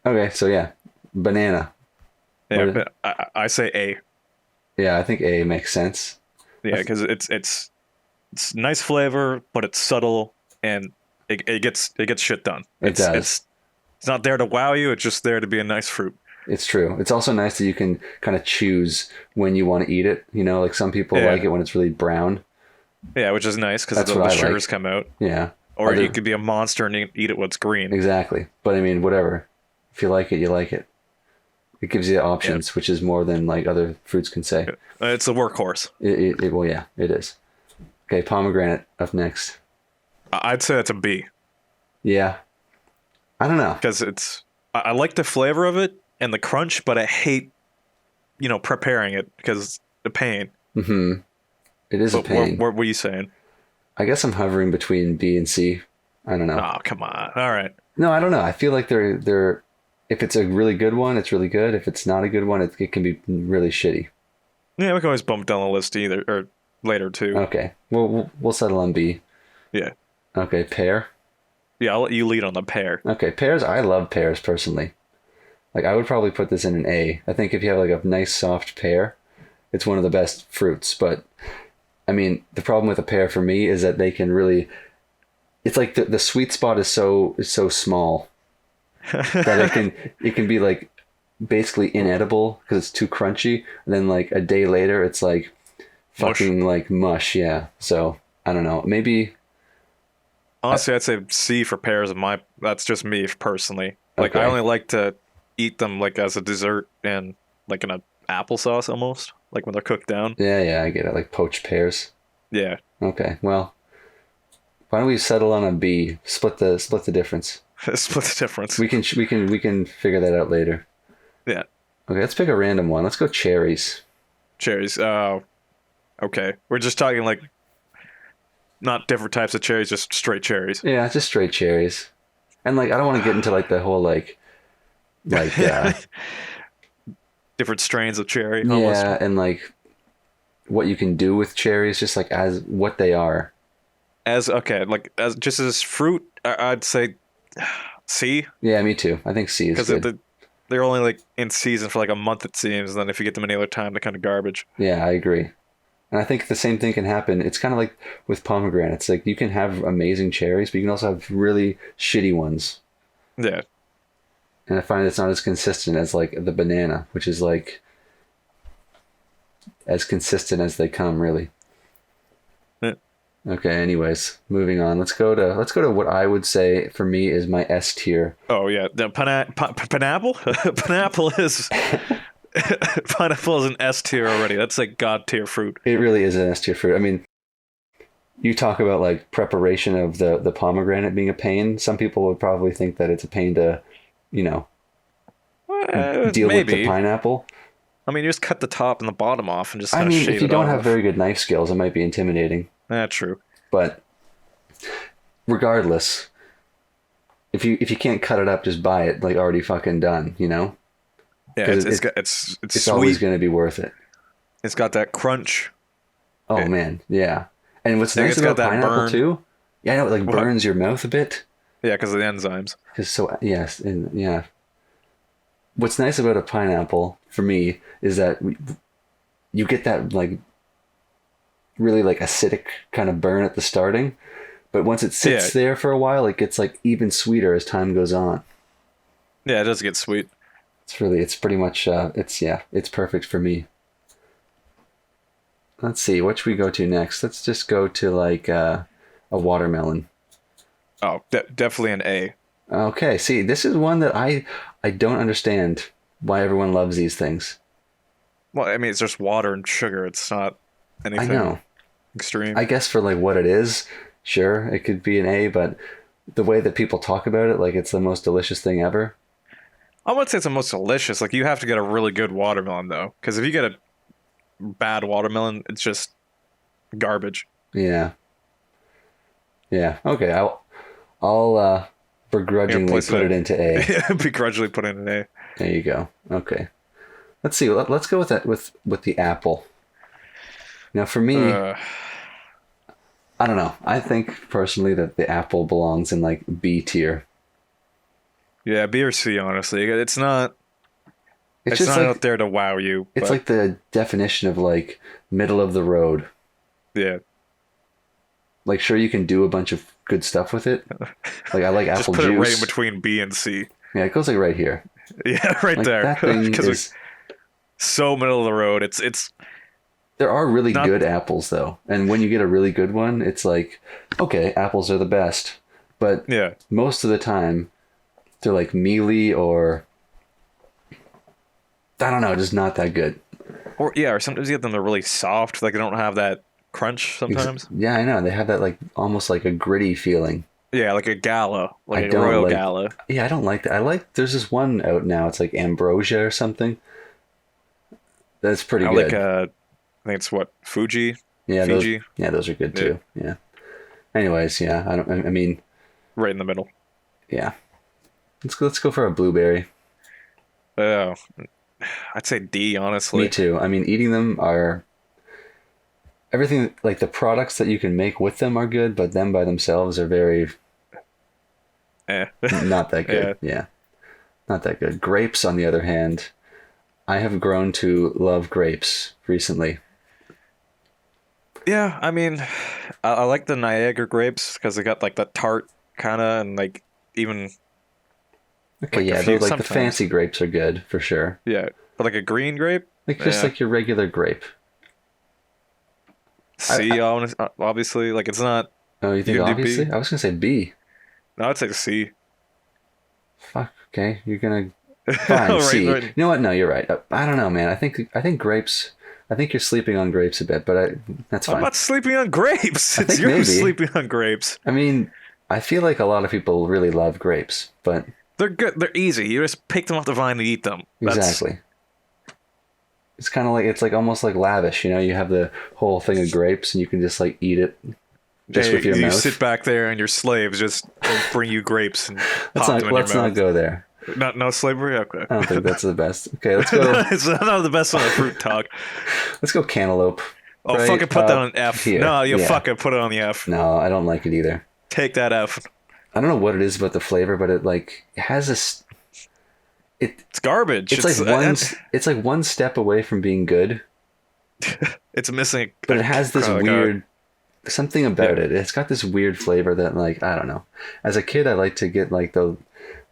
Okay, so yeah, banana. Yeah, What? but I say A. Yeah, I think A makes sense. Yeah, because it's nice flavor, but it's subtle and it gets shit done. It does. It's not there to wow you. It's just there to be a nice fruit. It's true. It's also nice that you can kind of choose when you want to eat it. You know, like some people like Yeah, it when it's really brown. yeah, which is nice because That's the, what the I sugars like. come out. Yeah. Or you Other could be a monster and eat it when it's green. exactly. But I mean, whatever. If you like it, you like it. It gives you Yeah, options, which is more than like other fruits can say. it's a workhorse. Well, yeah, it is. Okay, pomegranate up next. I'd say it's a B Yeah, I don't know. because I like the flavor of it and the crunch, but I hate preparing it because the pain. Hmm. It is a But what pain. what were you saying? I guess I'm hovering between B and C. I don't know. Oh, come on. All right. No, I don't know. I feel like they're. If it's a really good one, it's really good. If it's not a good one, it can be really shitty. Yeah, we can always bump down the list either or later too. Okay, we'll settle on B. Yeah. Okay, pear. Yeah, I'll let you lead on the pear. Okay, pears. I love pears personally. Like I would probably put this in an A. I think if you have like a nice soft pear, it's one of the best fruits. But I mean, the problem with a pear for me is that they can really. It's like the sweet spot is so small that it can be like basically inedible because it's too crunchy. And then like a day later, it's like Mush. fucking like mush. Yeah. So I don't know. Maybe. Honestly, I'd say C for pears. That's just me personally. Like I Okay. only like to eat them like as a dessert and like in a applesauce almost, like when they're cooked down. Yeah, yeah, I get it. Like poached pears. Yeah, Okay. Well, why don't we settle on a B? Split the difference. split the difference. We can figure that out later. Yeah, Okay, let's pick a random one. Let's go cherries. cherries. Okay. We're just talking like not different types of cherries, just straight cherries. Yeah, just straight cherries. And like I don't want to get into like the whole like Different strains of cherry, almost. yeah, and like what you can do with cherries, just like as what they are. As okay, like as just as fruit, I'd say C Yeah, me too. I think C is because good. they're only like in season for like a month it seems. And then if you get them any other time, they're kind of garbage. Yeah, I agree. And I think the same thing can happen. It's kind of like with pomegranates. Like you can have amazing cherries, but you can also have really shitty ones. Yeah, And I find it's not as consistent as like the banana, which is like as consistent as they come, really. yeah. Okay, anyways, moving on. Let's go to what I would say for me is my S tier. Oh yeah, the pineapple. Pineapple is pineapple is an S tier already. That's like god tier fruit. It really is an S tier fruit. I mean, you talk about like preparation of the pomegranate being a pain. Some people would probably think that it's a pain to, you know, deal with the Maybe. pineapple. I mean, you just cut the top and the bottom off and just I kind of mean, if shave you it don't have off. very good knife skills, it might be intimidating. That's true. But regardless, if you can't cut it up, just buy it like already fucking done, you know? Yeah, Because it's it's always sweet. going to be worth it. It's got that crunch. Oh It, man, yeah. And what's nice it's got about that pineapple burn. too? Yeah, I know it like What? burns your mouth a bit. Yeah, because of the enzymes. Cause so yes, and yeah. What's nice about a pineapple for me is that you get that like really like acidic kind of burn at the starting, but once it Yeah, sits there for a while, it gets like even sweeter as time goes on. yeah, it does get sweet. It's pretty much it's perfect for me. Let's see, what should we go to next? Let's just go to like a watermelon. Oh, definitely an A. Okay, see, this is one that I don't understand why everyone loves these things. Well, I mean, it's just water and sugar. It's not I anything know. extreme. I guess for like what it is, sure, it could be an A, but the way that people talk about it, like it's the most delicious thing ever. I would say it's the most delicious. Like you have to get a really good watermelon though, because if you get a bad watermelon, it's just garbage. Yeah. Yeah. Okay, I'll You know, begrudgingly place put it it into A. at begrudgingly put in an A. There you go. Okay. Let's see. Let's go with that with the apple. Now for me, Uh, I don't know. I think personally that the apple belongs in like B tier. Yeah, B or C. Honestly, it's not. It's It's just not like out there to wow you. it's But like the definition of like middle of the road. yeah, Like sure you can do a bunch of good stuff with it. Like I like just apple put it right in juice. between B and C. Yeah, it goes like right here. Yeah, right Like there. that thing Because is. so middle of the road. It's There are really not. good apples though, and when you get a really good one, it's like, okay, apples are the best. But Yeah. most of the time, they're like mealy or I don't know, just not that good. Or sometimes you get them they're really soft, like they don't have that crunch sometimes. Yeah, I know they have that like almost like a gritty feeling. Yeah, like a gala, I like a don't royal like. gala. Yeah, I don't like that. I like. There's this one out now. It's like ambrosia or something. That's pretty I good. like I think it's what Fuji, Yeah, those. Fiji, Yeah, those are good yeah, too. Yeah. Anyways, yeah, I don't. I mean, right in the middle. yeah. Let's go for a blueberry. Oh, I'd say D Me honestly. too. I mean, eating them are everything like the products that you can make with them are good, but them by themselves are very Eh. not that Yeah, good. Yeah, not that good. Grapes, on the other hand, I have grown to love grapes recently. yeah. I mean, I like the Niagara grapes because they got like the tart kind of and like even Okay, like a yeah, few those like the sometimes. fancy grapes are good for sure. Yeah, but like a green grape. Like just Yeah, like your regular grape. I C obviously. Like it's not. oh, you You think gonna do obviously? B? I was gonna say B. No, I'd say C. Fuck. Okay, you're gonna fine Right, C. You right. know what? No, you're right. I don't know, man. I think grapes. I think you're sleeping on grapes a bit, but that's I'm fine. not sleeping on grapes. I It's think you maybe. sleeping on grapes. I mean, I feel like a lot of people really love grapes, but They're good. They're easy. You just pick them off the vine and eat them. That's exactly. It's kind of like it's like almost like lavish, you know. You have the whole thing of grapes, and you can just like eat it just hey, with your you mouth. sit back there and your slaves just bring you grapes and Let's pop not them in your let's not mouth. go there. Not no slavery. Okay. I don't think that's the best. Okay, let's go. It's not the best on the fruit talk. Let's go cantaloupe. Oh, Right fucking put that on up an F. here. No, you Yeah. fucking put it on the F. No, I don't like it either. Take that F. I don't know what it is about the flavor, but it like it has this. It's garbage. It's like it's like one step away from being good, it's missing. but it has this like weird something about Yeah. it. It's got this weird flavor that like I don't know. As a kid, I like to get like the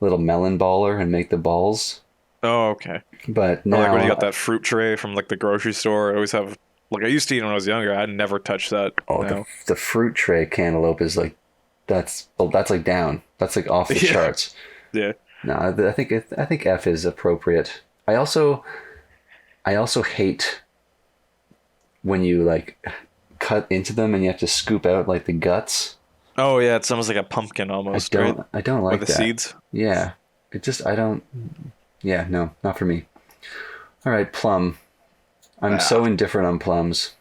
little melon baller and make the balls, Oh, okay. but Or like when you now got that fruit tray from like the grocery store. I always have like I used to eat when I was younger. I'd never touch that. oh No. the fruit tray cantaloupe is like that's like down. That's like off the Yeah. charts. Yeah. No, I think F is appropriate. I also hate when you like cut into them and you have to scoop out like the guts. Oh yeah, it's almost like a pumpkin almost, right? I don't With like the that. seeds. Yeah. It just I don't yeah, no, not for me. All right, plum. I'm so indifferent on plums.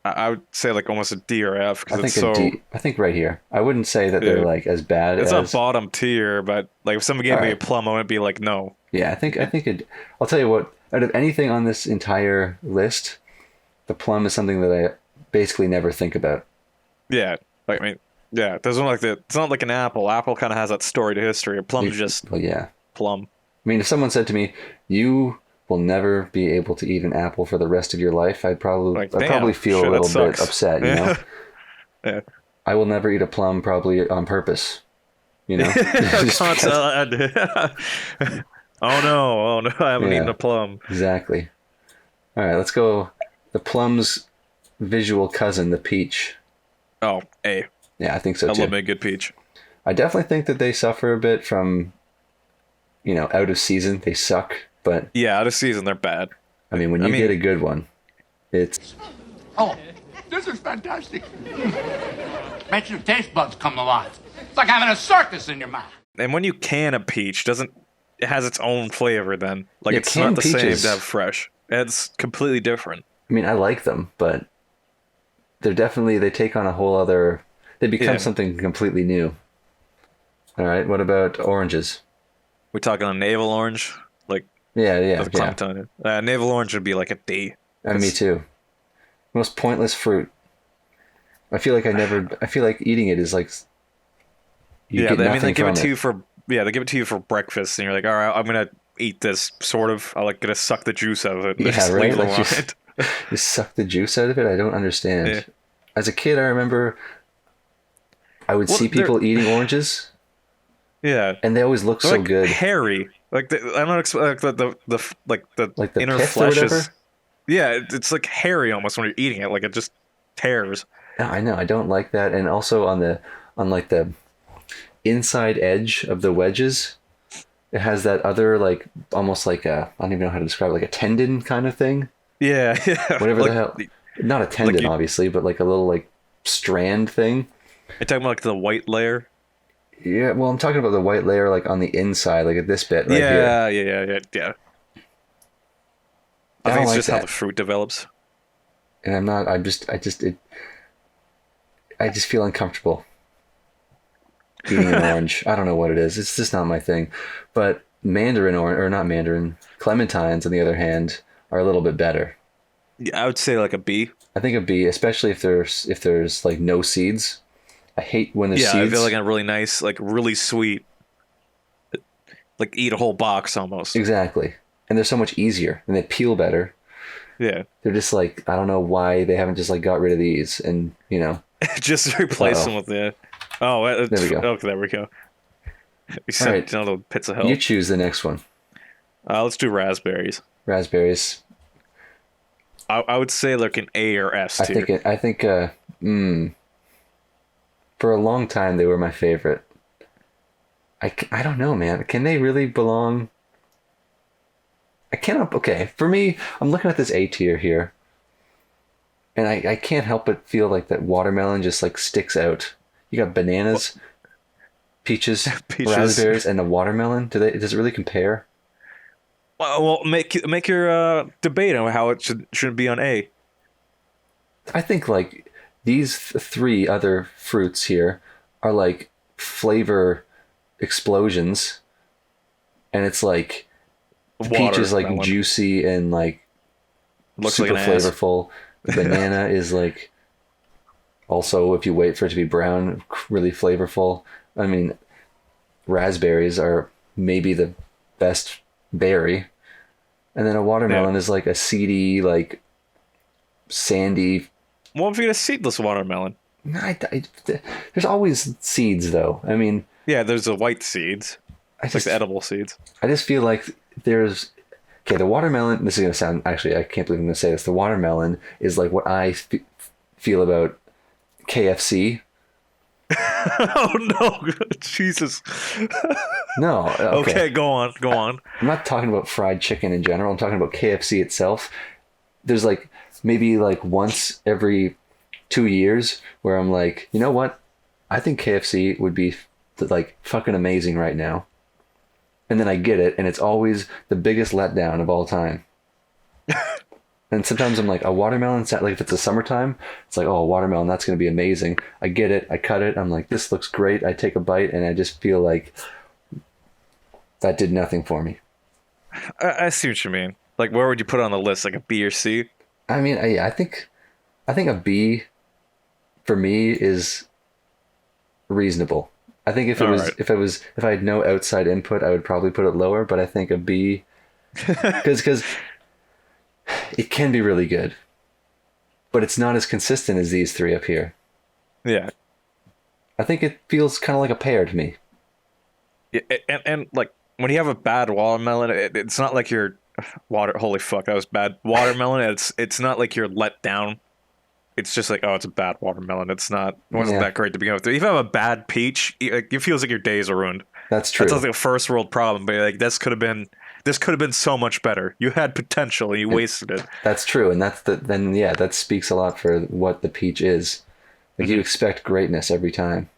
I would say like almost a D or F I because it's think a so. D I think right here. I wouldn't say that they're Yeah. like as bad It's as not bottom tier, but like if someone gave me a Alright. plum, I wouldn't be like no. yeah, I think it I'll tell you what, out of anything on this entire list, the plum is something that I basically never think about. Yeah, like I mean, yeah. There's one like the. It's not like an apple. Apple kind of has that storied history. A plum's just Well, yeah. plum. I mean, if someone said to me, "You will never be able to eat an apple for the rest of your life," I'd Like, damn, probably feel shit, a that little bit sucks. upset. You know, Yeah. I will never eat a plum probably on purpose. You know, Just because- Oh no, I haven't Yeah. eaten a plum. exactly. All right, let's go. The plum's visual cousin, the peach. Oh, A. Yeah, I think so I too. love me a good peach. I definitely think that they suffer a bit from, out of season. They suck, but Yeah, out of season they're bad. I mean, when you mean- get a good one, it's Oh, this is fantastic. Makes your taste buds come alive. It's like having a circus in your mouth. And when you can a peach, doesn't it has its own flavor then? Like Yeah, it's not canned the same peaches- to have fresh. It's completely different. I mean, I like them, but they take on a whole other. They become Yeah. something completely new. All right. What about oranges? We talking a navel orange, like Yeah, yeah, the yeah. Clementine. Navel orange would be like a D. Me too. Most pointless fruit. I feel like eating it is like. You Yeah, get I mean nothing they give from it to you for they give it to you for breakfast, and you're like, all right, I'm gonna eat this. Sort of, I like gonna suck the juice out of it. And Yeah, just right. leave it Like alone. you suck the juice out of it. I don't understand. Yeah. As a kid, I remember I would Well, see people eating oranges, Yeah, and they always look they're so like good. hairy. Like I'm not like the Like the inner pith or flesh whatever. is. Yeah, it's like hairy almost when you're eating it. Like it just tears. Yeah, I know. I don't like that. And also on like the inside edge of the wedges, it has that other like almost like a I don't even know how to describe it, like a tendon kind of thing. Yeah, yeah. Whatever like, the hell. Not a tendon, you- obviously, but like a little like strand thing. You're talking about like the white layer. Yeah, well, I'm talking about the white layer like on the inside, like at this bit right here. Yeah. I I think don't it's like just how that. the fruit develops. And I'm not. I just feel uncomfortable eating an orange. I don't know what it is. It's just not my thing. But mandarin or not mandarin, clementines on the other hand are a little bit better. Yeah, I would say like a B. I think a B, especially if there's like no seeds. I hate when there's Yeah, seeds. I feel like a really nice, like really sweet. Like eat a whole box almost. Exactly. And they're so much easier and they peel better. Yeah, They're just like I don't know why they haven't just like got rid of these and just replace Uh-oh. them with the. Oh, There we go. Okay, there we go. You sent right. down the pits of hell. You choose the next one. Let's do raspberries. Raspberries. I would say like an A or S tier. I think for a long time they were my favorite. I don't know, man. Can they really belong? I cannot. Okay, for me, I'm looking at this A tier here, and I can't help but feel like that watermelon just like sticks out. You got bananas, peaches, Peaches. raspberries, and the watermelon. Does it really compare? Well, make your debate on how it shouldn't be on A. I think like these three other fruits here are like flavor explosions, and it's like the peach is like Watermelon. juicy and like Looks super like an ass. flavorful. The banana is like also, if you wait for it to be brown, really flavorful. I mean, raspberries are maybe the best berry, and then a watermelon Yeah. is like a seedy, like sandy. What if you get a seedless watermelon? There's always seeds, though. I mean, Yeah, there's the white seeds, I like just the edible seeds. I just feel like there's okay. The watermelon. This is gonna sound actually. I can't believe I'm gonna say this. The watermelon is like what I feel about KFC. Oh no, Jesus. No, Okay, go on. I'm not talking about fried chicken in general. I'm talking about KFC itself. There's like maybe like once every 2 years where I'm like, you know what? I think KFC would be like fucking amazing right now. And then I get it, and it's always the biggest letdown of all time. And sometimes I'm like, a watermelon, like if it's the summertime, it's like, oh, a watermelon, that's going to be amazing. I get it, I cut it, I'm like, this looks great. I take a bite, and I just feel like that did nothing for me. I see what you mean. Like, where would you put it on the list? Like a B or C? I mean, I think a B for me is reasonable. I think if I had no outside input, I would probably put it lower. But I think a B, because it can be really good, but it's not as consistent as these three up here. Yeah. I think it feels kind of like a pear to me. Yeah, and like when you have a bad watermelon, it's not like you're holy fuck, that was bad watermelon. It's not like you're let down. It's just like, oh, it's a bad watermelon. It wasn't Yeah. that great to begin with. If you have a bad peach, it feels like your days are ruined. That's true. That's like a first world problem, but like this could have been so much better. You had potential and you wasted it. That's true, and that speaks a lot for what the peach is. Like you expect greatness every time.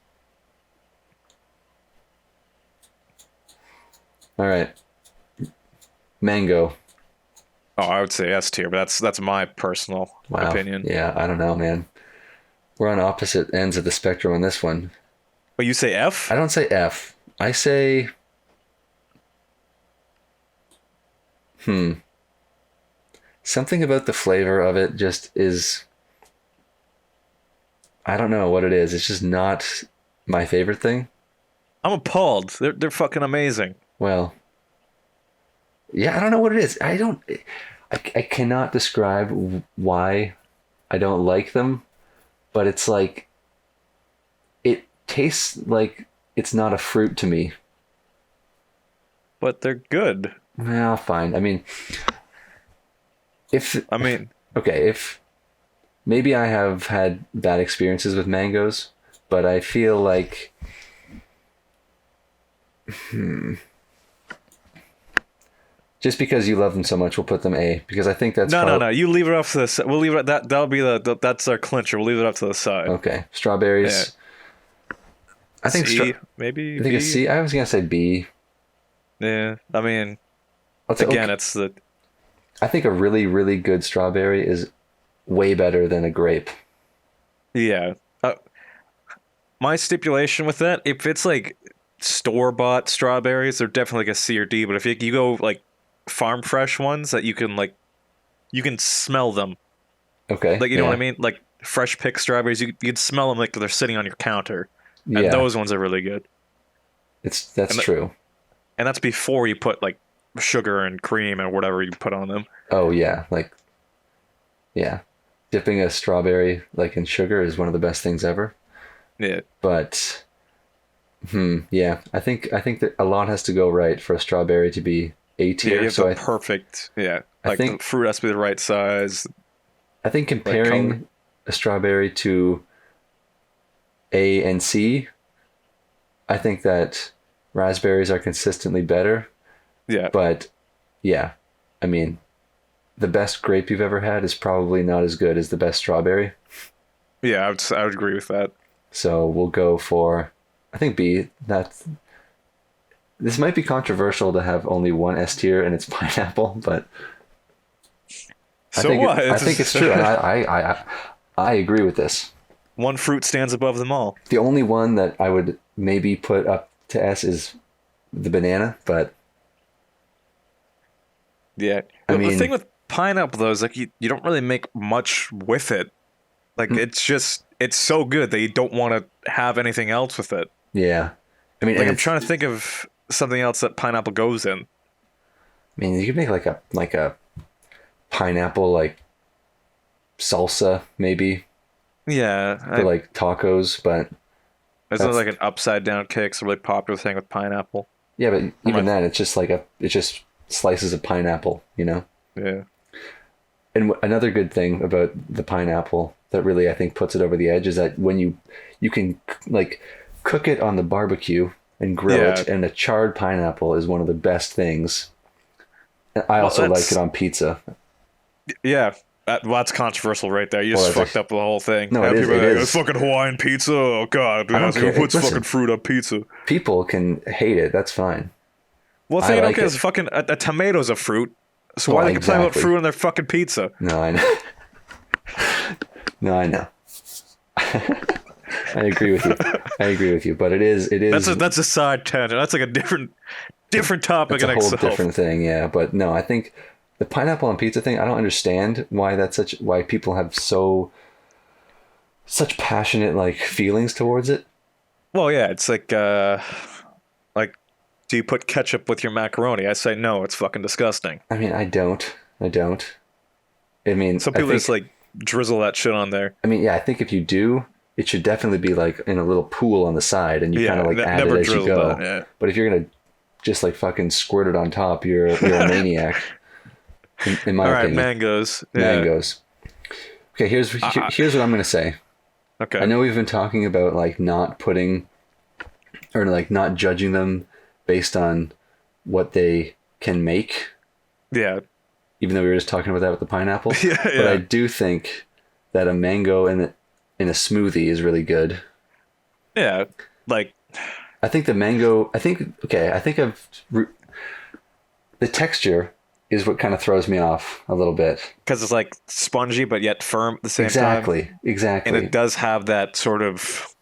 All right, mango. Oh, I would say S tier, but that's my personal Wow. opinion. Yeah, I don't know, man. We're on opposite ends of the spectrum on this one. But you say F? I don't say F. I say something about the flavor of it just is, I don't know what it is. It's just not my favorite thing. I'm appalled. They're fucking amazing. Well, yeah, I don't know what it is. I cannot describe why I don't like them, but it's like, it tastes like it's not a fruit to me. But they're good. Well, fine. I mean, if, I mean, if maybe I have had bad experiences with mangoes, but I feel like, just because you love them so much, we'll put them A, because I think that's no. You leave it up to the side. We'll leave it. That'll be that's our clincher. We'll leave it up to the side. Okay, strawberries. I think C, maybe. I think it's C. I was gonna say B. Yeah, I mean, Again, again, it's the. I think a really, really good strawberry is way better than a grape. Yeah. My stipulation with that, if it's like store-bought strawberries, they're definitely like a C or D. But if you go like farm fresh ones that you can smell them. Okay. Like, you know what I mean? Like fresh picked strawberries, you can smell them like they're sitting on your counter. And Yeah, those ones are really good. that's true. And that's before you put like sugar and cream and whatever you put on them. Oh yeah, yeah, dipping a strawberry like in sugar is one of the best things ever. Yeah. But, yeah, I think that a lot has to go right for a strawberry to be A Yeah, tier. you have So the perfect. Yeah. I Like think- the fruit has to be the right size. I think color. comparing a strawberry to A and C, I think that raspberries are consistently better. Yeah. But yeah, I mean, the best grape you've ever had is probably not as good as the best strawberry. Yeah, I would agree with that. So we'll go for, I think B. This might be controversial to have only one S tier and it's pineapple, but So what? I think it's true. And I agree with this. One fruit stands above them all. The only one that I would maybe put up to S is the banana, but Yeah. I The mean- thing with pineapple though is like you don't really make much with it. Like it's so good that you don't want to have anything else with it. yeah. I mean, Like and I'm trying to think of something else that pineapple goes in. I mean, you could make like a pineapple like salsa maybe Yeah. for like tacos, but It's that's- like an upside down cake. It's a really popular thing with pineapple. yeah, but even my- then, it's just it's just slices of pineapple, you know. Yeah. And another good thing about the pineapple that really I think puts it over the edge is that when you can like cook it on the barbecue and grill Yeah. it, and a charred pineapple is one of the best things. And I also like that's- it on pizza. Yeah. That's controversial right there. You just Well, fucked up the whole thing. No, Yeah, it is- people are it like, is. fucking Hawaiian pizza. Oh god, I don't who care. puts Listen. fucking fruit on pizza? People can hate it. That's fine. Well, I thing like okay, is it. fucking a tomato's a fruit. So Well, why they complain about exactly. fruit on their fucking pizza? No, I know. No, I know. I agree with you. But it is. That's a side tangent. That's like a different topic It's a in whole itself. different thing, yeah. But no, I think the pineapple on pizza thing, I don't understand why people have such passionate like feelings towards it. Well, yeah, it's like do you put ketchup with your macaroni? I say no. It's fucking disgusting. I mean, I don't. I mean, Some people just like drizzle that shit on there. I mean, yeah, I think if you do, it should definitely be like in a little pool on the side, and you Yeah, kind of like add it never as you drizzle go. that, yeah. But if you're gonna just like fucking squirt it on top, you're a maniac. In my All right, opinion. mangoes. Yeah. Mangoes. Okay, here's what I'm gonna say. Okay. I know we've been talking about like not putting or like not judging them based on what they can make, Yeah. even though we were just talking about that with the pineapple. Yeah, But yeah. I do think that a mango in a smoothie is really good. Yeah. Like I think the mango. I think the texture is what kind of throws me off a little bit. because it's like spongy but yet firm at the same time. Exactly. And it does have that sort of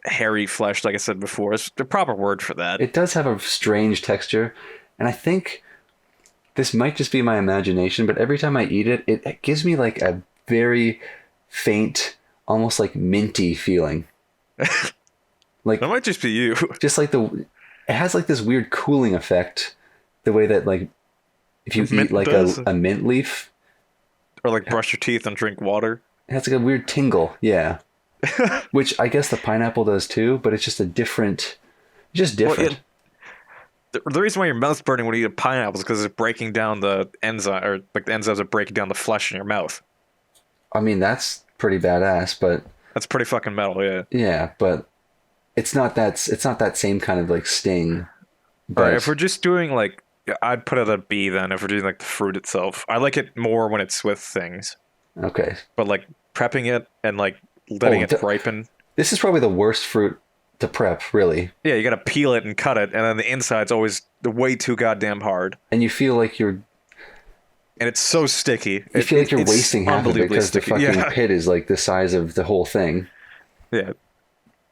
hairy flesh, like I said before. It's the proper word for that. It does have a strange texture, and I think this might just be my imagination, but every time I eat it, it gives me like a very faint, almost like minty feeling. Like That might just be you. just like it has like this weird cooling effect. The way that like if you Mint eat like does. a mint leaf, Or like brush your teeth and drink water. it has like a weird tingle. Yeah. Which I guess the pineapple does too, but it's just just different. The reason why your mouth's burning when you eat a pineapple is because it's breaking down the enzyme, or like the enzymes are breaking down the flesh in your mouth. I mean, that's pretty badass, but That's pretty fucking metal, yeah. yeah, but it's not that same kind of like sting. All right, But if we're just doing like, I'd put it at B then. If we're doing like the fruit itself, I like it more when it's with things. okay, But like prepping it and like letting Oh, it ripen. this is probably the worst fruit to prep, really. Yeah, you gotta peel it and cut it, and then the inside's always way too goddamn hard, And you feel like and it's so sticky. you feel like you're It's wasting half of it unbelievably because the sticky. fucking Yeah. pit is like the size of the whole thing. Yeah.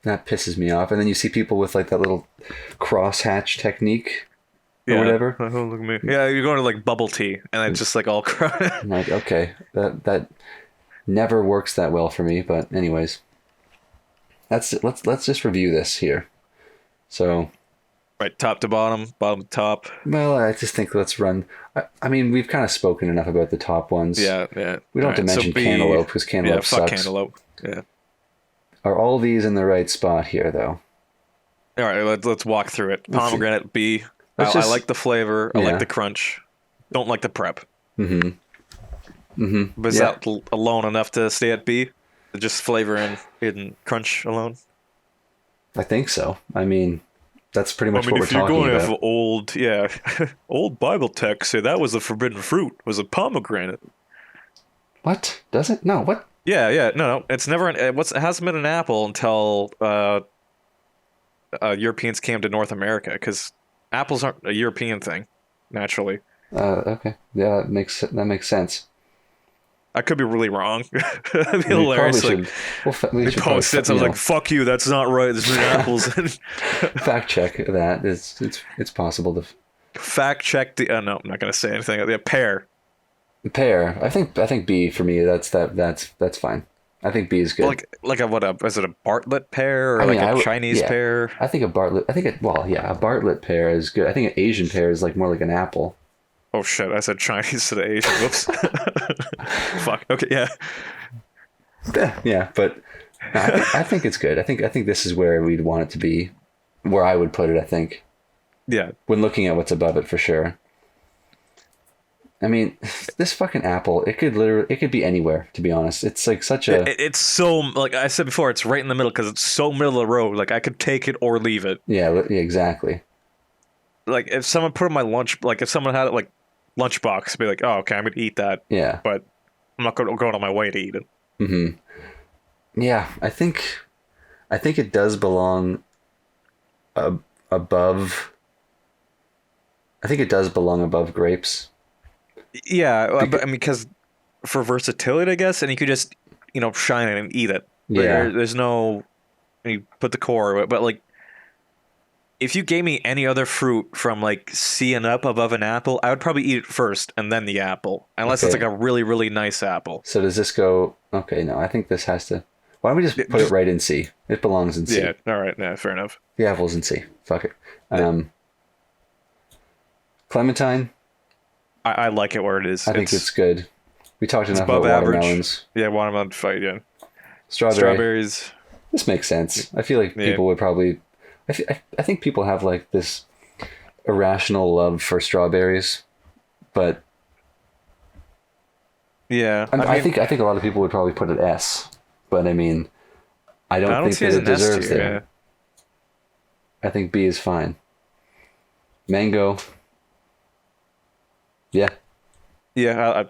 That pisses me off. And then you see people with like that little cross-hatch technique or Yeah. whatever. Oh, look at me. Yeah, you're going to like bubble tea, and it's just like all crowded. I'm like, okay, that never works that well for me. But anyways, let's just review this here. So, Right, top to bottom, bottom to top. well, I just think let's run. I mean, we've kind of spoken enough about the top ones. Yeah, yeah. We don't have to Alright, so mention B- cantaloupe because cantaloupe Yeah, fuck sucks. cantaloupe. Yeah. Are all these in the right spot here, though? All right, let's walk through it. Let's see. Pomegranate B. Let's I just- like the flavor. I Yeah. like the crunch. Don't like the prep. Mm-hmm. Mm-hmm. But is Yeah. that alone enough to stay at B? Just flavor and crunch alone? I think so. I mean, that's pretty much what we're talking about. old, old Bible texts, say that was the forbidden fruit, was a pomegranate. What? Does it? No. What? Yeah, no, it's never. It hasn't been an apple until Europeans came to North America, because apples aren't a European thing, naturally. Okay. Yeah, that makes sense. I could be really wrong. That'd be We probably hilarious. Like, should. We we should probably, posted, so I was like, "Fuck you, that's not right. There's been apples." fact check that. It's possible to Fact check the. No, I'm not gonna say anything. The pear. pair. I think B for me. That's fine. I think B is good. Like is it a Bartlett pear or I mean, like I a would- Chinese yeah. pear? I think a Bartlett. A Bartlett pear is good. I think an Asian pear is like more like an apple. Oh shit! I said Chinese to the Asian. Whoops. Fuck. Okay. Yeah. Yeah, but no, I think it's good. I think this is where we'd want it to be, where I would put it. I think Yeah. when looking at what's above it for sure. I mean, this fucking apple, it could be anywhere, to be honest. It's like such a It's so, like I said before, it's right in the middle because it's so middle of the road. Like I could take it or leave it. yeah, exactly. Like if someone put it in my lunch, like if someone had it like lunchbox, I'd be like, oh okay, I'm gonna eat that, Yeah. but I'm not going on my way to eat it. Yeah, I think it does belong above. I think it does belong above grapes. Yeah, but I mean, because for versatility, I guess, and you could just shine it and eat it. Like, Yeah. there's no, you put the core, but like. If you gave me any other fruit from like C and up above an apple, I would probably eat it first and then the apple, unless it's Okay. like a really, really nice apple. So does this go? Okay, no, I think this has to. Why don't we just put it right in C? It belongs in C. Yeah, all right, yeah, fair enough. The apple's in C. Fuck it. Clementine, I like it where it is. I think it's good. We talked enough above about average. watermelons. Yeah, watermelon fight. Yeah, Strawberry. strawberries. This makes sense. I feel like Yeah. people would probably. I think people have like this irrational love for strawberries, but Yeah, I think a lot of people would probably put it S. But I mean, I don't, I don't think see it that as it an S deserves tier. there. Yeah. I think B is fine. Mango. Yeah, Yeah,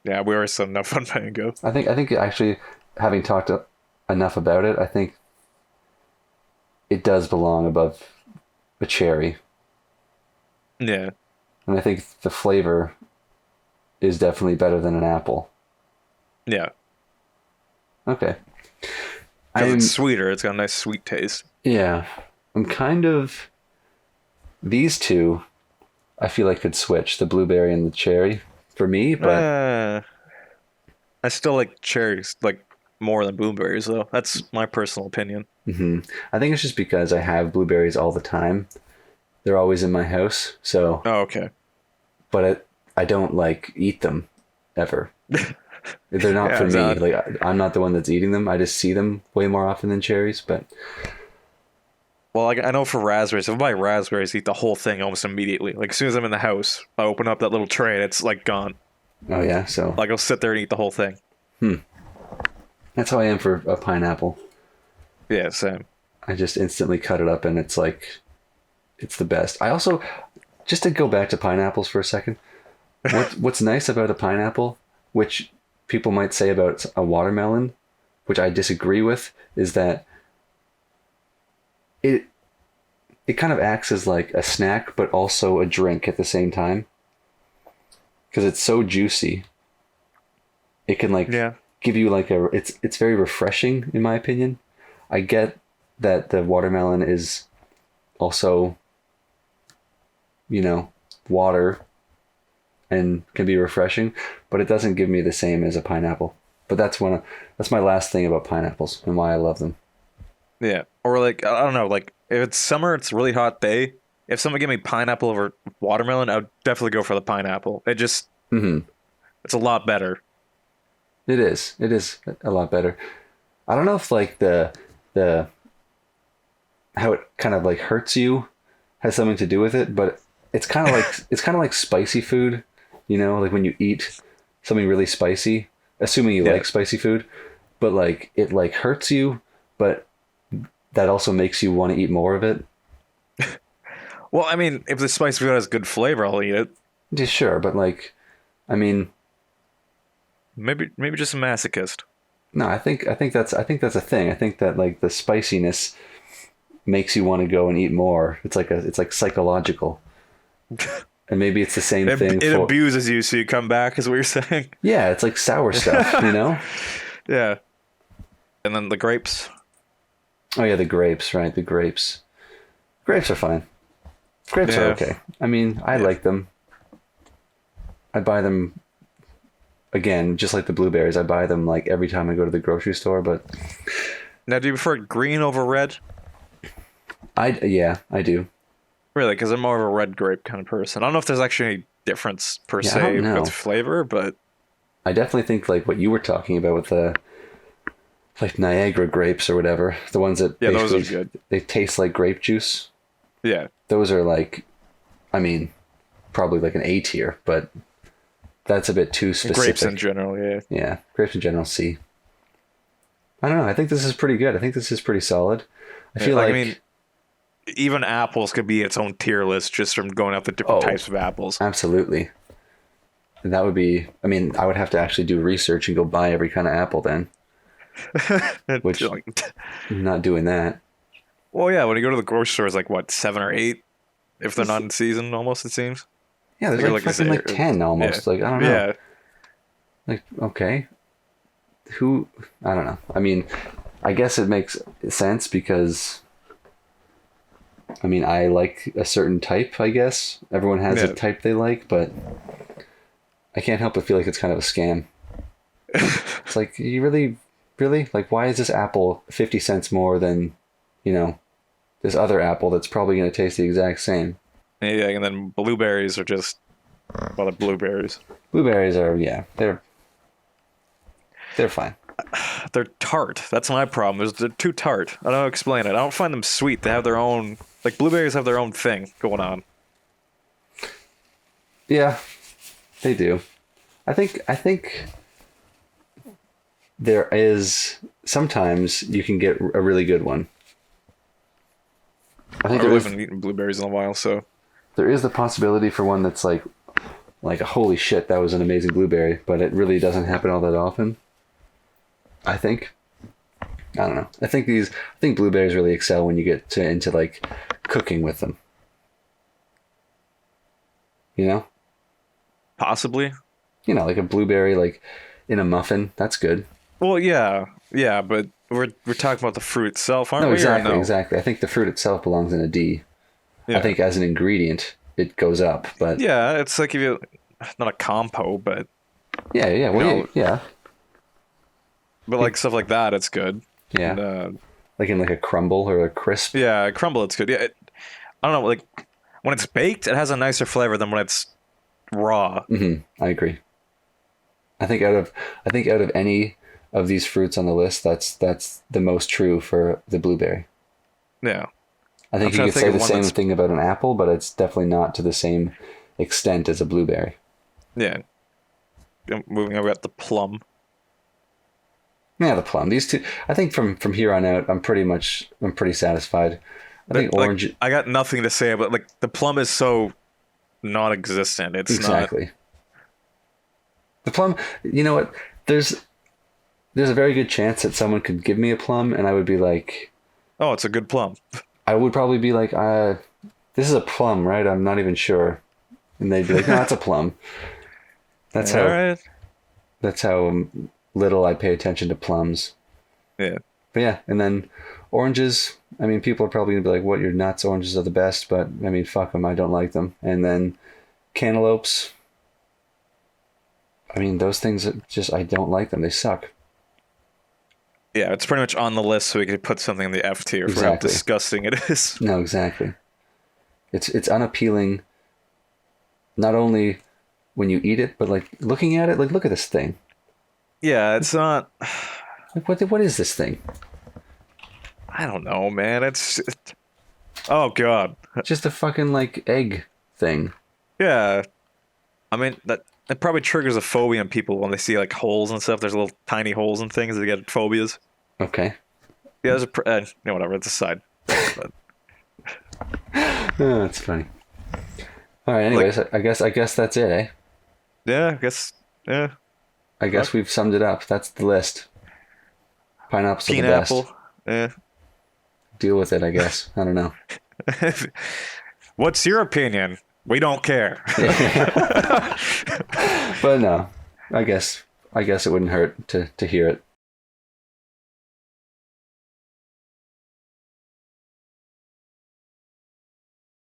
yeah. We already said enough on mango. I think actually, having talked enough about it, I think it does belong above a cherry, Yeah, and I think the flavor is definitely better than an apple. yeah. Okay. Because I'm it's sweeter. It's got a nice sweet taste. yeah. I'm kind of these two. I feel like could switch the blueberry and the cherry for me, but I still like cherries. Like more than blueberries, though. That's my personal opinion. I think it's just because I have blueberries all the time. They're always in my house, so Oh, okay. but I don't like eat them ever. They're not Yeah, for me. exactly. Like I'm not the one that's eating them. I just see them way more often than cherries. But Well, like I know for raspberries, if I buy raspberries, I eat the whole thing almost immediately. Like as soon as I'm in the house, I open up that little tray and it's like gone. oh yeah, so Like I'll sit there and eat the whole thing. that's how I am for a pineapple. Yeah, same. I just instantly cut it up and it's like it's the best. I also just to go back to pineapples for a second. What's nice about a pineapple, which people might say about a watermelon, which I disagree with, is that it kind of acts as like a snack but also a drink at the same time. Because it's so juicy. It can like Yeah. give you like it's very refreshing in my opinion. I get that the watermelon is also, you know, water and can be refreshing, but it doesn't give me the same as a pineapple. But that's my last thing about pineapples and why I love them. Yeah. Or like I don't know, like if it's summer, it's a really hot day. If someone gave me pineapple over watermelon, I would definitely go for the pineapple. It's a lot better. It is a lot better. I don't know if like the how it kind of like hurts you has something to do with it, but it's kind of like spicy food, you know, like when you eat something really spicy, assuming you Yeah. like spicy food, but like it like hurts you, but that also makes you want to eat more of it. Well, I mean, if the spicy food has good flavor, I'll eat it. Yeah, sure, but like, I mean, Maybe just a masochist. no, I think that's a thing. I think that like the spiciness makes you want to go and eat more. It's like psychological. And maybe it's the same thing It for abuses you, so you come back, is what you're saying. yeah, it's like sour stuff, you know? Yeah. And then the grapes. Oh yeah, the grapes, right? The grapes. Grapes are fine. Grapes are Yeah. okay. I mean, I like them. I buy them again, just like the blueberries. I buy them like every time I go to the grocery store, but Now, do you prefer green over red? I do. Really? Because I'm more of a red grape kind of person. I don't know if there's actually any difference per Yeah, I se don't know. with flavor, but I definitely think like what you were talking about with the like Niagara grapes or whatever, the ones that Yeah, those are basically- good. They taste like grape juice. yeah. Those are like, I mean, probably like an A tier, but that's a bit too specific. Grapes in general, yeah. Yeah, grapes in general, C. I don't know. I think this is pretty good. I think this is pretty solid. I feel like I mean, even apples could be its own tier list just from going out the different Oh. types of apples. absolutely. And that would be. I mean, I would have to actually do research and go buy every kind of apple. Then Which- I'm not doing that. well, yeah, when you go to the grocery store, it's like what 7 or 8, if they're not in season. Almost, it seems. Yeah, there's You're like like, fucking like 10 almost. Yeah. Like I don't know. Yeah, Like okay, who? I don't know. I mean, I guess it makes sense because. I mean, I like a certain type. I guess everyone has Yeah. a type they like, but I can't help but feel like it's kind of a scam. It's like you really like why is this apple 50 cents more than, you know, this other apple that's probably going to taste the exact same. yeah, and then blueberries are just well, they're blueberries. Blueberries are they're fine. They're tart. That's my problem. They're too tart. I don't know how to explain it. I don't find them sweet. They have their own, like blueberries have their own thing going on. Yeah, they do. I think there is sometimes you can get a really good one. I I think really haven't eaten blueberries in a while, so there is the possibility for one that's like a holy shit, that was an amazing blueberry, but it really doesn't happen all that often. I think. I don't know. I think blueberries really excel when you get into like cooking with them. You know? possibly. You know, like a blueberry like in a muffin, that's good. Well, yeah, but we're talking about the fruit itself, aren't No, we? Or exactly, no? exactly. I think the fruit itself belongs in a D. Yeah. I think as an ingredient, it goes up, but Yeah, it's like if you not a compo, but yeah, well, No. yeah. but like stuff like that, it's good. Yeah. And, Like in like a crumble or a crisp. yeah, crumble, it's good. Yeah, I don't know. Like when it's baked, it has a nicer flavor than when it's raw. I agree. I think out of any of these fruits on the list, that's the most true for the blueberry. Yeah. I think you trying could to think say of the one same that's- thing about an apple, but it's definitely not to the same extent as a blueberry. Yeah. Moving over at the plum. Yeah, the plum. These two, I think from here on out, I'm pretty satisfied. I think Like, orange. I got nothing to say about like the plum is so non-existent. It's Exactly. The plum, you know what? There's a very good chance that someone could give me a plum and I would be like, not. Oh, it's a good plum. I would probably be like, this is a plum, right? I'm not even sure. And they'd be like, no, it's a plum. That's All how right. that's how little I pay attention to plums. Yeah. But yeah, and then oranges. I mean, people are probably gonna be like, "What? You're nuts? Oranges are the best." But I mean, fuck them. I don't like them. And then cantaloupes. I mean, those things I don't like them. They suck. Yeah, it's pretty much on the list, so we could put something in the F tier for how Exactly. disgusting it is. No, exactly. It's unappealing. Not only when you eat it, but like looking at it. Like, look at this thing. Yeah, it's not. Like, what is this thing? I don't know, man. Oh god. Just a fucking like egg thing. Yeah. I mean that it probably triggers a phobia in people when they see like holes and stuff. There's little tiny holes and things. They get phobias. Okay. Yeah, whatever. It's a side. But, Oh, that's funny. All right. Anyways, I guess that's it, eh? yeah, I guess. Yeah. I guess we've summed it up. That's the list. Pineapples are the best. Pineapple. Yeah. Deal with it, I guess. I don't know. What's your opinion? We don't care. But no, I guess it wouldn't hurt to hear it.